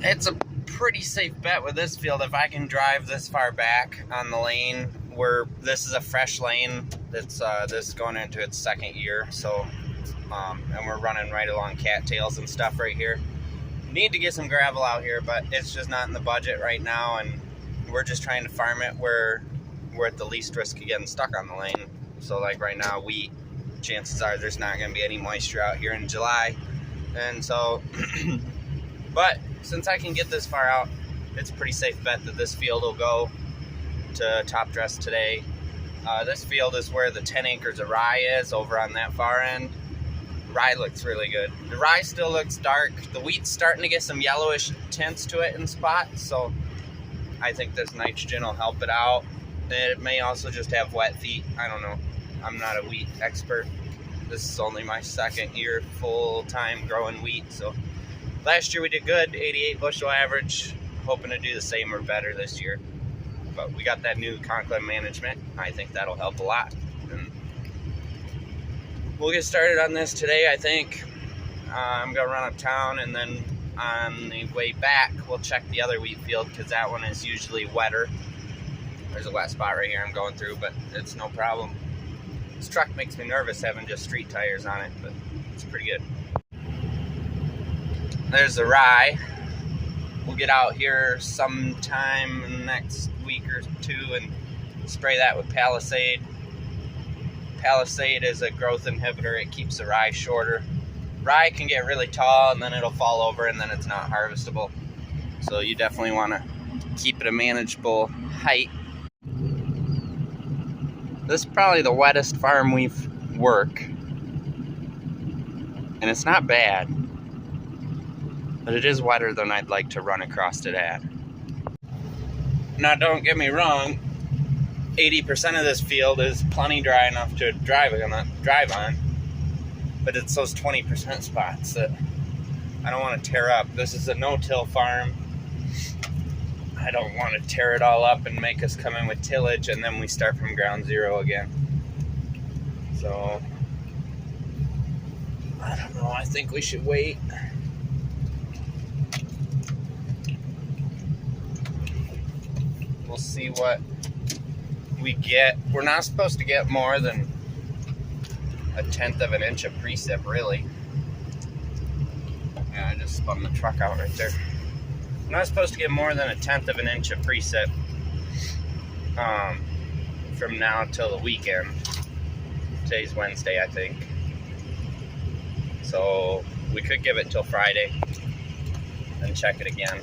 it's a pretty safe bet with this field if I can drive this far back on the lane where this is a fresh lane that's this is going into its second year. So and we're running right along cattails and stuff right here. Need to get some gravel out here, but it's just not in the budget right now, and we're just trying to farm it where we're at the least risk of getting stuck on the lane. So like right now, wheat, chances are there's not going to be any moisture out here in July, and so but since I can get this far out, it's a pretty safe bet that this field will go to top dress today. This field is where the 10 acres of rye is, over on that far end. Rye looks really good. The rye still looks dark. The wheat's starting to get some yellowish tints to it in spots, so I think this nitrogen will help it out. It may also just have wet feet. I don't know. I'm not a wheat expert. This is only my second year full-time growing wheat, so last year we did good, 88 bushel average. Hoping to do the same or better this year. But we got that new Conklin management. I think that'll help a lot. And we'll get started on this today, I think. I'm going to run uptown, and then on the way back, we'll check the other wheat field because that one is usually wetter. There's a wet spot right here I'm going through, but it's no problem. This truck makes me nervous having just street tires on it, but it's pretty good. There's the rye. We'll get out here sometime next week or two and spray that with Palisade. Palisade is a growth inhibitor. It keeps the rye shorter. Rye can get really tall and then it'll fall over and then it's not harvestable. So you definitely want to keep it a manageable height. This is probably the wettest farm we've worked. And it's not bad. But it is wetter than I'd like to run across it at. Now don't get me wrong, 80% of this field is plenty dry enough to drive on, but it's those 20% spots that I don't want to tear up. This is a no-till farm. I don't want to tear it all up and make us come in with tillage and then we start from ground zero again. So, I don't know, I think we should wait. We'll see what we get. We're not supposed to get more than 1/10 of an inch of precip, really. Yeah, I just spun the truck out right there. We're not supposed to get more than 1/10 of an inch of precip from now till the weekend. Today's Wednesday, I think. So we could give it till Friday and check it again.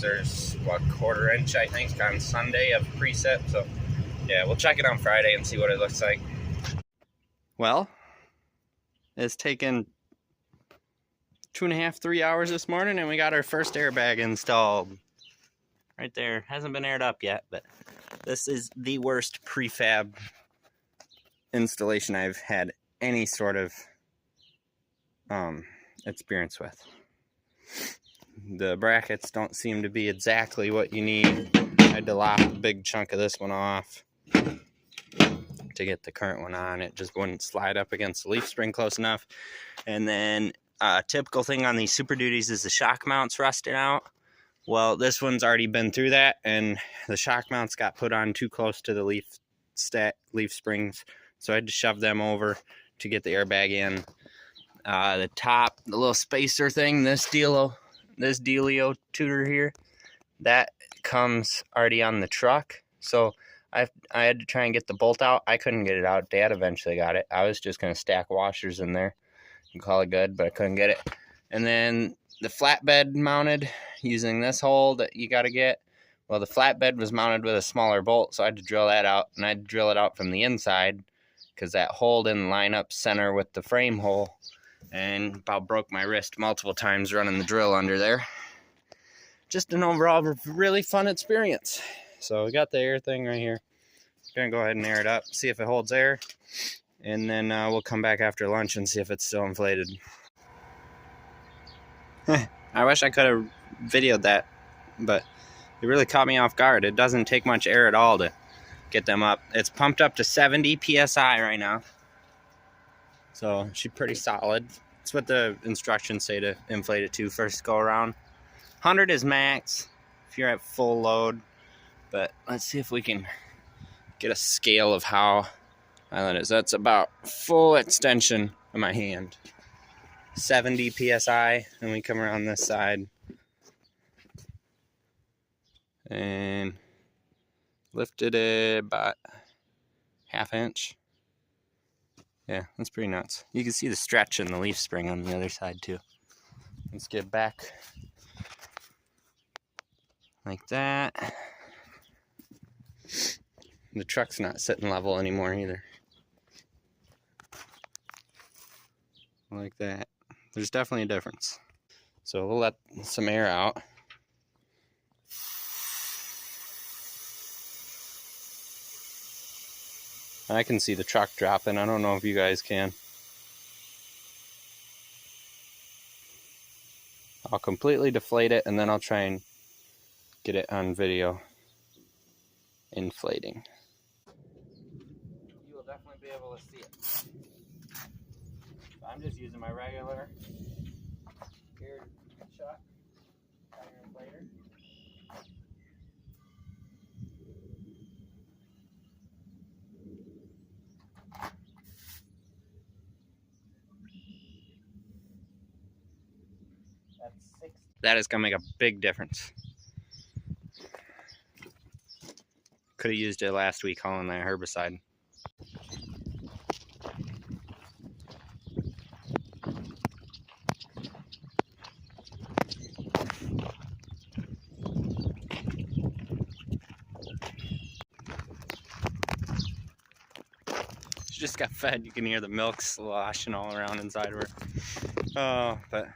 There's what, 1/4 inch I think on Sunday of precip, so yeah, we'll check it on Friday and see what it looks like. Well, it's taken 2.5, 3 hours this morning and we got our first airbag installed. Right there, hasn't been aired up yet, but this is the worst prefab installation I've had any sort of experience with. The brackets don't seem to be exactly what you need. I had to lop a big chunk of this one off to get the current one on. It just wouldn't slide up against the leaf spring close enough. And then a typical thing on these Super Duties is the shock mounts rusting out. Well, this one's already been through that, and the shock mounts got put on too close to the leaf springs, so I had to shove them over to get the airbag in. The top, the little spacer thing, this Dealio tutor here, that comes already on the truck, so I had to try and get the bolt out. I couldn't get it out. Dad eventually got it. I was just going to stack washers in there and call it good, but I couldn't get it. And then the flatbed mounted using this hole that you got to get. Well, the flatbed was mounted with a smaller bolt, so I had to drill that out, and I had to drill it out from the inside because that hole didn't line up center with the frame hole, and about broke my wrist multiple times running the drill under there. Just an overall really fun experience. So we got the air thing right here. Gonna go ahead and air it up, see if it holds air, and then we'll come back after lunch and see if it's still inflated. I wish I could have videoed that, but it really caught me off guard. It doesn't take much air at all to get them up. It's pumped up to 70 psi right now, so she's pretty solid. That's what the instructions say to inflate it to first go around. 100 is max if you're at full load. But let's see if we can get a scale of how high that is. That's about full extension of my hand. 70 PSI, and we come around this side and lifted it about ½ inch. Yeah, that's pretty nuts. You can see the stretch in the leaf spring on the other side too. Let's get back like that. The truck's not sitting level anymore either. Like that. There's definitely a difference. So we'll let some air out. I can see the truck dropping. I don't know if you guys can. I'll completely deflate it and then I'll try and get it on video inflating. You will definitely be able to see it. So I'm just using my regular geared chuck tire inflator. That is going to make a big difference. Could have used it last week hauling that herbicide. She just got fed. You can hear the milk sloshing all around inside of her. Oh, but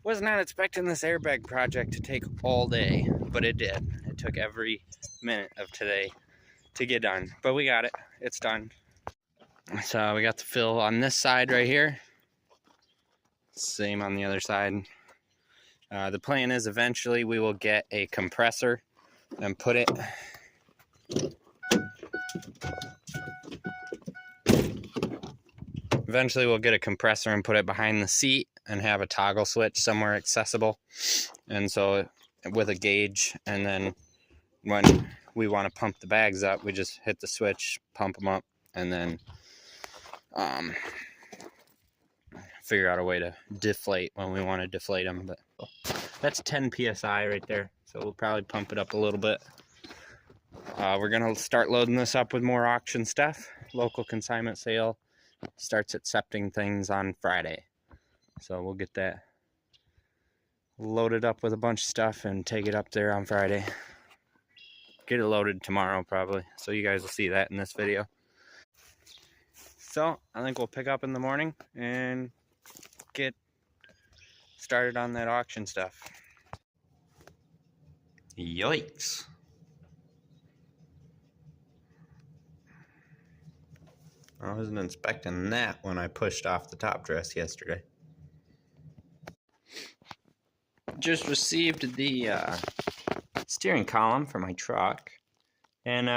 was not expecting this airbag project to take all day, but it did. It took every minute of today to get done, but we got it. It's done. So we got the fill on this side right here. Same on the other side. The plan is eventually we will get a compressor and put it behind the seat and have a toggle switch somewhere accessible, and so with a gauge, and then when we want to pump the bags up, we just hit the switch, pump them up, and then figure out a way to deflate when we want to deflate them. But that's 10 PSI right there, so we'll probably pump it up a little bit. We're gonna start loading this up with more auction stuff. Local consignment sale starts accepting things on Friday, so we'll get that loaded up with a bunch of stuff and take it up there on Friday. Get it loaded tomorrow probably, so you guys will see that in this video. So I think we'll pick up in the morning and get started on that auction stuff. Yikes. I wasn't inspecting that when I pushed off the top dress yesterday. Just received the steering column for my truck, and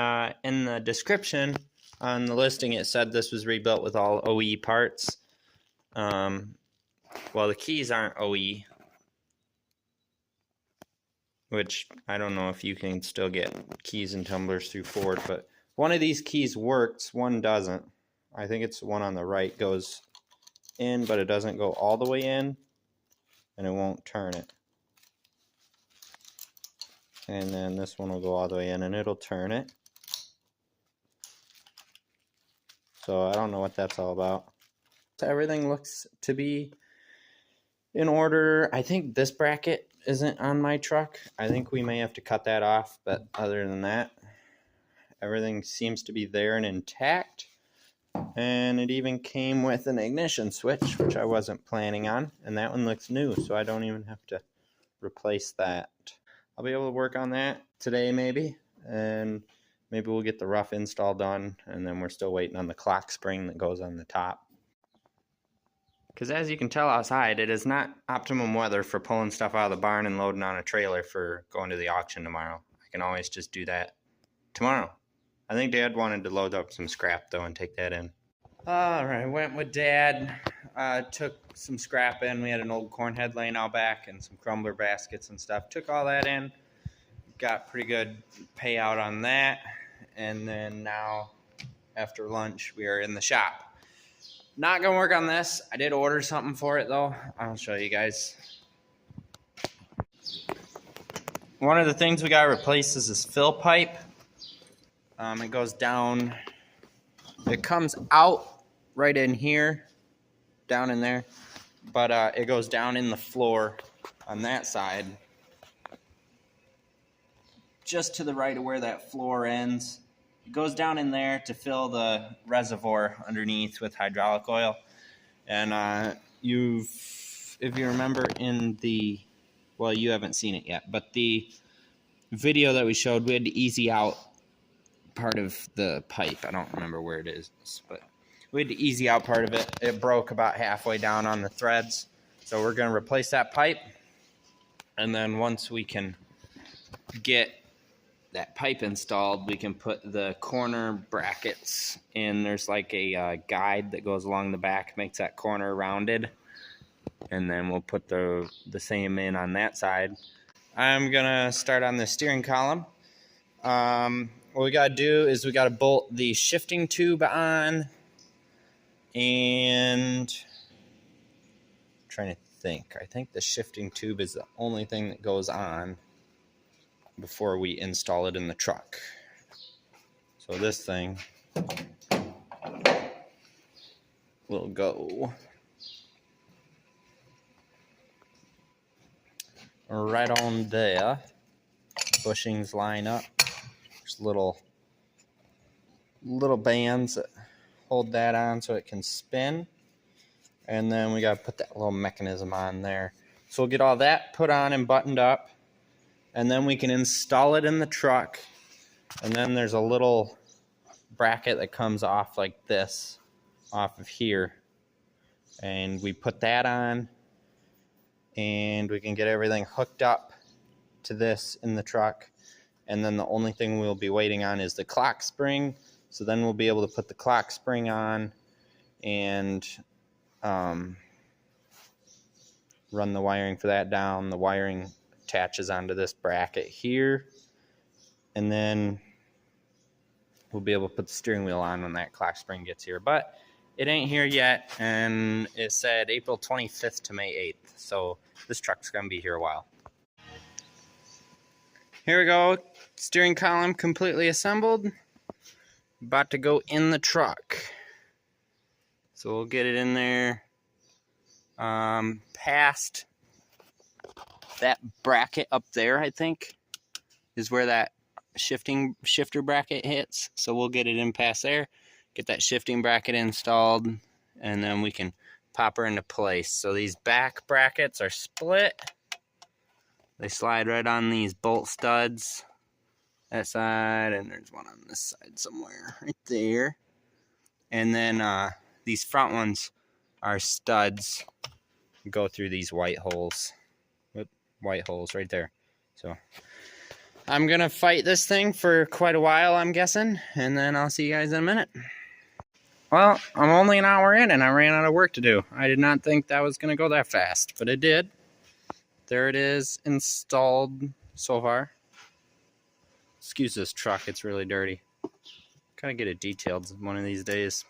in the description on the listing it said this was rebuilt with all OE parts. Well, the keys aren't OE, which I don't know if you can still get keys and tumblers through Ford, but one of these keys works, one doesn't. I think it's the one on the right goes in, but it doesn't go all the way in, and it won't turn it. And then this one will go all the way in, and it'll turn it. So I don't know what that's all about. So everything looks to be in order. I think this bracket isn't on my truck. I think we may have to cut that off, but other than that, everything seems to be there and intact. And it even came with an ignition switch, which I wasn't planning on, and that one looks new, so I don't even have to replace that. I'll be able to work on that today maybe, and maybe we'll get the rough install done, and then we're still waiting on the clock spring that goes on the top. Because as you can tell outside, it is not optimum weather for pulling stuff out of the barn and loading on a trailer for going to the auction tomorrow. I can always just do that tomorrow. I think Dad wanted to load up some scrap though and take that in. All right, went with Dad. Took some scrap in. We had an old corn head laying out back and some crumbler baskets and stuff. Took all that in. Got pretty good payout on that. And then now, after lunch, we are in the shop. Not going to work on this. I did order something for it, though. I'll show you guys. One of the things we got to replace is this fill pipe. It goes down. It comes out right in here, down in there, but it goes down in the floor on that side, just to the right of where that floor ends. It goes down in there to fill the reservoir underneath with hydraulic oil. And if you remember in the, well, you haven't seen it yet, but the video that we showed, we had to easy out part of the pipe. I don't remember where it is, but we had to easy out part of it. It broke about halfway down on the threads. So we're going to replace that pipe. And then once we can get that pipe installed, we can put the corner brackets in. There's like a guide that goes along the back, makes that corner rounded. And then we'll put the same in on that side. I'm going to start on the steering column. What we got to do is we got to bolt the shifting tube on. And I'm trying to think. I think the shifting tube is the only thing that goes on before we install it in the truck. So this thing will go right on there. Bushings line up. There's little bands that hold that on so it can spin. And then we got to put that little mechanism on there. So we'll get all that put on and buttoned up. And then we can install it in the truck. And then there's a little bracket that comes off like this, off of here. And we put that on. And we can get everything hooked up to this in the truck. And then the only thing we'll be waiting on is the clock spring. So then we'll be able to put the clock spring on and run the wiring for that down. The wiring attaches onto this bracket here. And then we'll be able to put the steering wheel on when that clock spring gets here. But it ain't here yet, and it said April 25th to May 8th. So this truck's going to be here a while. Here we go. Steering column completely assembled. About to go in the truck. So we'll get it in there. Past that bracket up there, I think, is where that shifter bracket hits. So we'll get it in past there. Get that shifting bracket installed. And then we can pop her into place. So these back brackets are split. They slide right on these bolt studs. That side, and there's one on this side somewhere, right there. And then these front ones are studs. Go through these white holes. White holes right there. So I'm gonna fight this thing for quite a while, I'm guessing, and then I'll see you guys in a minute. Well, I'm only an hour in and I ran out of work to do. I did not think that was gonna go that fast, but it did. There it is, installed so far. Excuse this truck, it's really dirty. Gotta get it detailed one of these days.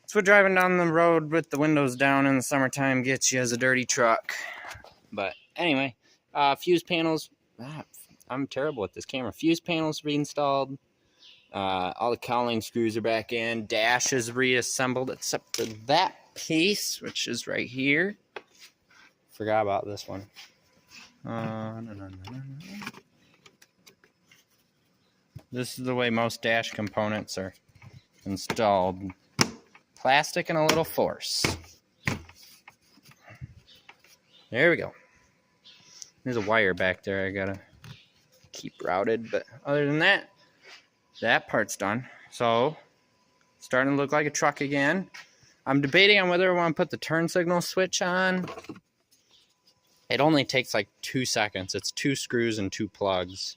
That's what driving down the road with the windows down in the summertime gets you as a dirty truck. But anyway, fuse panels. I'm terrible with this camera. Fuse panels reinstalled. All the cowling screws are back in. Dash is reassembled except for that piece, which is right here. Forgot about this one. No. This is the way most dash components are installed. Plastic and a little force. There we go. There's a wire back there I gotta keep routed, but other than that, that part's done. So, starting to look like a truck again. I'm debating on whether I want to put the turn signal switch on. It only takes like 2 seconds. It's 2 screws and 2 plugs.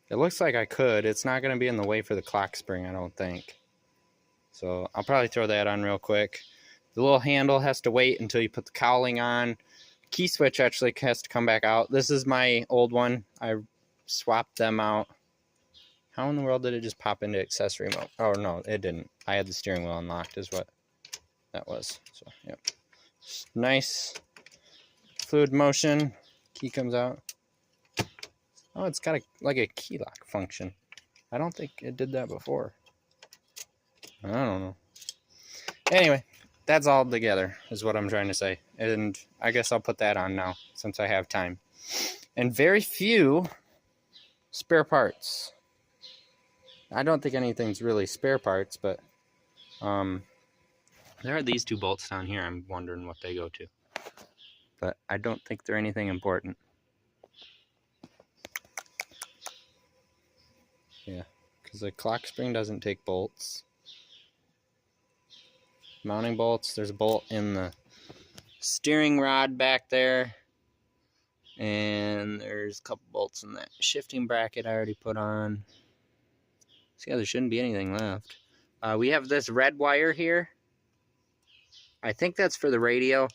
It looks like I could. It's not going to be in the way for the clock spring, I don't think. So I'll probably throw that on real quick. The little handle has to wait until you put the cowling on. Key switch actually has to come back out. This is my old one. I swapped them out. How in the world did it just pop into accessory mode? Oh, no, it didn't. I had the steering wheel unlocked is what that was. So, yep. Nice fluid motion. Key comes out. Oh, it's got like a key lock function. I don't think it did that before. I don't know. Anyway, that's all together is what I'm trying to say. And I guess I'll put that on now since I have time. And very few spare parts. I don't think anything's really spare parts, but there are these two bolts down here. I'm wondering what they go to. But I don't think they're anything important. Yeah, because the clock spring doesn't take bolts. Mounting bolts, there's a bolt in the steering rod back there. And there's a couple bolts in that shifting bracket I already put on. So yeah, there shouldn't be anything left. We have this red wire here. I think that's for the radio.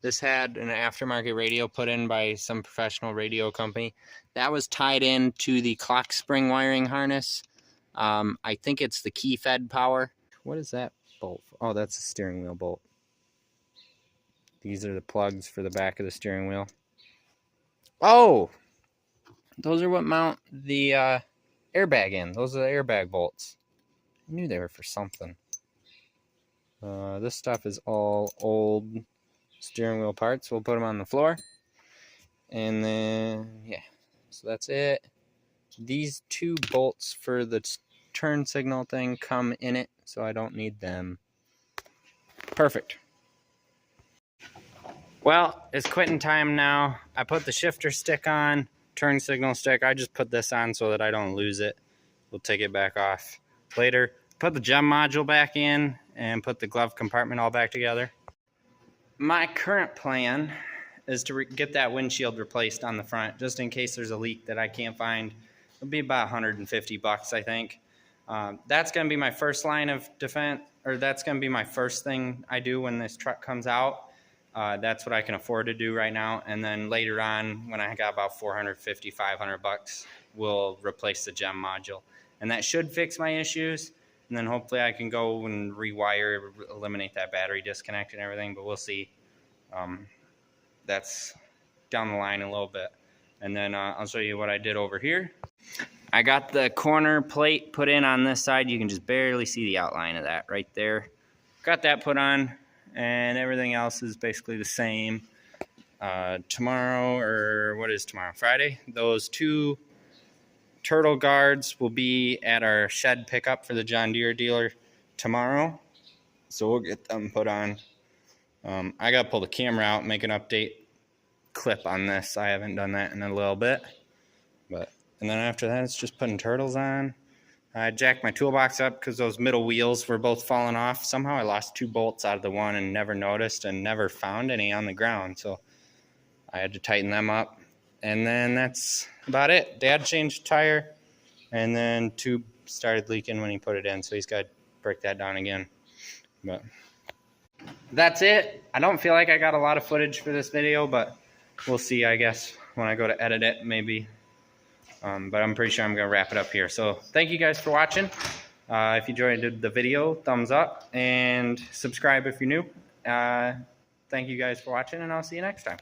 This had an aftermarket radio put in by some professional radio company. That was tied in to the clock spring wiring harness. I think it's the key fed power. What is that bolt? Oh, that's a steering wheel bolt. These are the plugs for the back of the steering wheel. Oh! Those are what mount the airbag in. Those are the airbag bolts. I knew they were for something. This stuff is all old steering wheel parts. We'll put them on the floor. And then, yeah. So that's it. These two bolts for the turn signal thing come in it, so I don't need them. Perfect. Well, it's quitting time now. I put the shifter stick on, turn signal stick. I just put this on so that I don't lose it. We'll take it back off later. Put the gem module back in and put the glove compartment all back together. My current plan is to get that windshield replaced on the front, just in case there's a leak that I can't find. It'll be about 150 bucks, I think. That's going to be my first line of defense, or that's going to be my first thing I do when this truck comes out. That's what I can afford to do right now. And then later on, when I got about 450, 500 bucks, we'll replace the gem module. And that should fix my issues. And then hopefully I can go and rewire, eliminate that battery disconnect and everything. But we'll see. That's down the line a little bit. And then I'll show you what I did over here. I got the corner plate put in on this side. You can just barely see the outline of that right there. Got that put on. And everything else is basically the same. Tomorrow, or what is tomorrow? Friday. Those two turtle guards will be at our shed pickup for the John Deere dealer tomorrow. So we'll get them put on. I got to pull the camera out and make an update clip on this. I haven't done that in a little bit. And then after that, it's just putting turtles on. I jacked my toolbox up because those middle wheels were both falling off. Somehow I lost 2 bolts out of the one and never noticed and never found any on the ground. So I had to tighten them up. And then that's about it. Dad changed the tire, and then tube started leaking when he put it in. So he's got to break that down again. But that's it. I don't feel like I got a lot of footage for this video, but we'll see, I guess, when I go to edit it, maybe. But I'm pretty sure I'm going to wrap it up here. So thank you guys for watching. If you enjoyed the video, thumbs up and subscribe if you're new. Thank you guys for watching, and I'll see you next time.